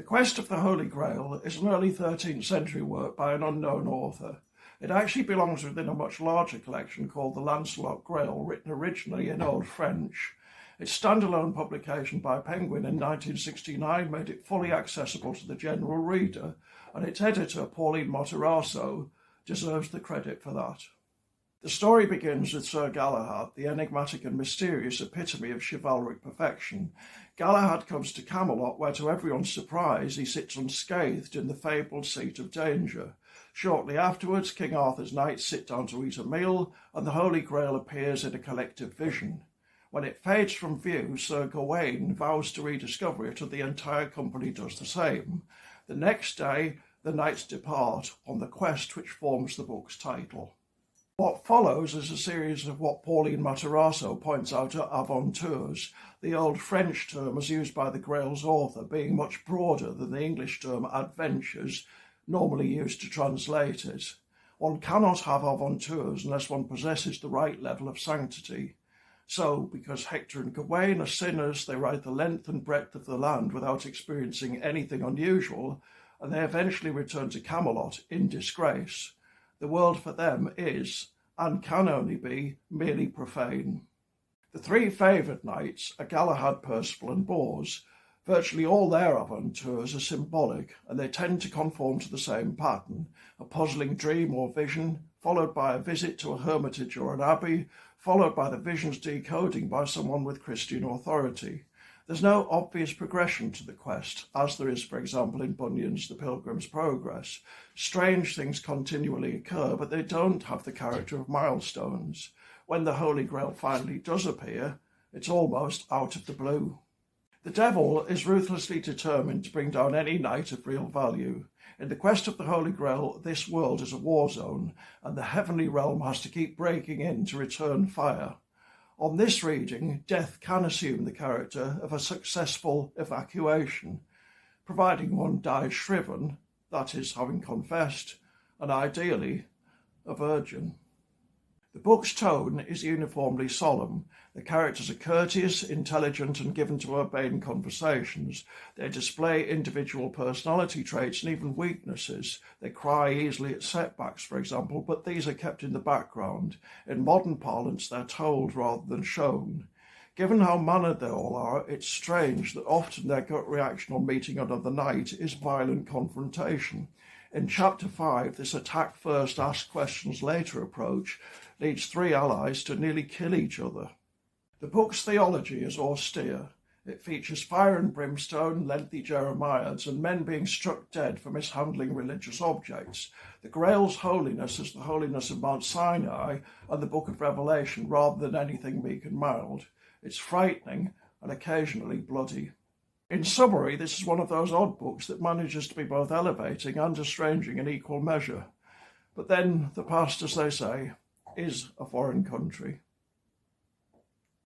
The Quest of the Holy Grail is an early 13th century work by an unknown author. It actually belongs within a much larger collection called the Lancelot Grail, written originally in Old French. Its standalone publication by Penguin in 1969 made it fully accessible to the general reader, and its editor, Pauline Matarazzo, deserves the credit for that. The story begins with Sir Galahad, the enigmatic and mysterious epitome of chivalric perfection. Galahad comes to Camelot, where to everyone's surprise he sits unscathed in the fabled seat of danger. Shortly afterwards, King Arthur's knights sit down to eat a meal, and the Holy Grail appears in a collective vision. When it fades from view, Sir Gawain vows to rediscover it, and the entire company does the same. The next day, the knights depart on the quest which forms the book's title. What follows is a series of what Pauline Matarazzo points out are aventures, the old French term as used by the Grail's author being much broader than the English term adventures, normally used to translate it. One cannot have aventures unless one possesses the right level of sanctity. So, because Hector and Gawain are sinners, they ride the length and breadth of the land without experiencing anything unusual, and they eventually return to Camelot in disgrace. The world for them is, and can only be, merely profane. The three favoured knights are Galahad, Percival and Bors. Virtually all their aventures are symbolic, and they tend to conform to the same pattern: a puzzling dream or vision, followed by a visit to a hermitage or an abbey, followed by the vision's decoding by someone with Christian authority. There's no obvious progression to the quest, as there is, for example, in Bunyan's The Pilgrim's Progress. Strange things continually occur, but they don't have the character of milestones. When the Holy Grail finally does appear, it's almost out of the blue. The devil is ruthlessly determined to bring down any knight of real value. In the quest of the Holy Grail, this world is a war zone, and the heavenly realm has to keep breaking in to return fire. On this reading, death can assume the character of a successful evacuation, providing one dies shriven, that is, having confessed, and ideally, a virgin. The book's tone is uniformly solemn. The characters are courteous, intelligent, and given to urbane conversations. They display individual personality traits and even weaknesses. They cry easily at setbacks, for example, but these are kept in the background. In modern parlance, they're told rather than shown. Given how mannered they all are, it's strange that often their gut reaction on meeting another knight is violent confrontation. In Chapter 5, this attack first, ask questions later approach leads three allies to nearly kill each other. The book's theology is austere. It features fire and brimstone, lengthy jeremiads, and men being struck dead for mishandling religious objects. The Grail's holiness is the holiness of Mount Sinai and the Book of Revelation rather than anything meek and mild. It's frightening and occasionally bloody. In summary, this is one of those odd books that manages to be both elevating and estranging in equal measure. But then the past, as they say, is a foreign country.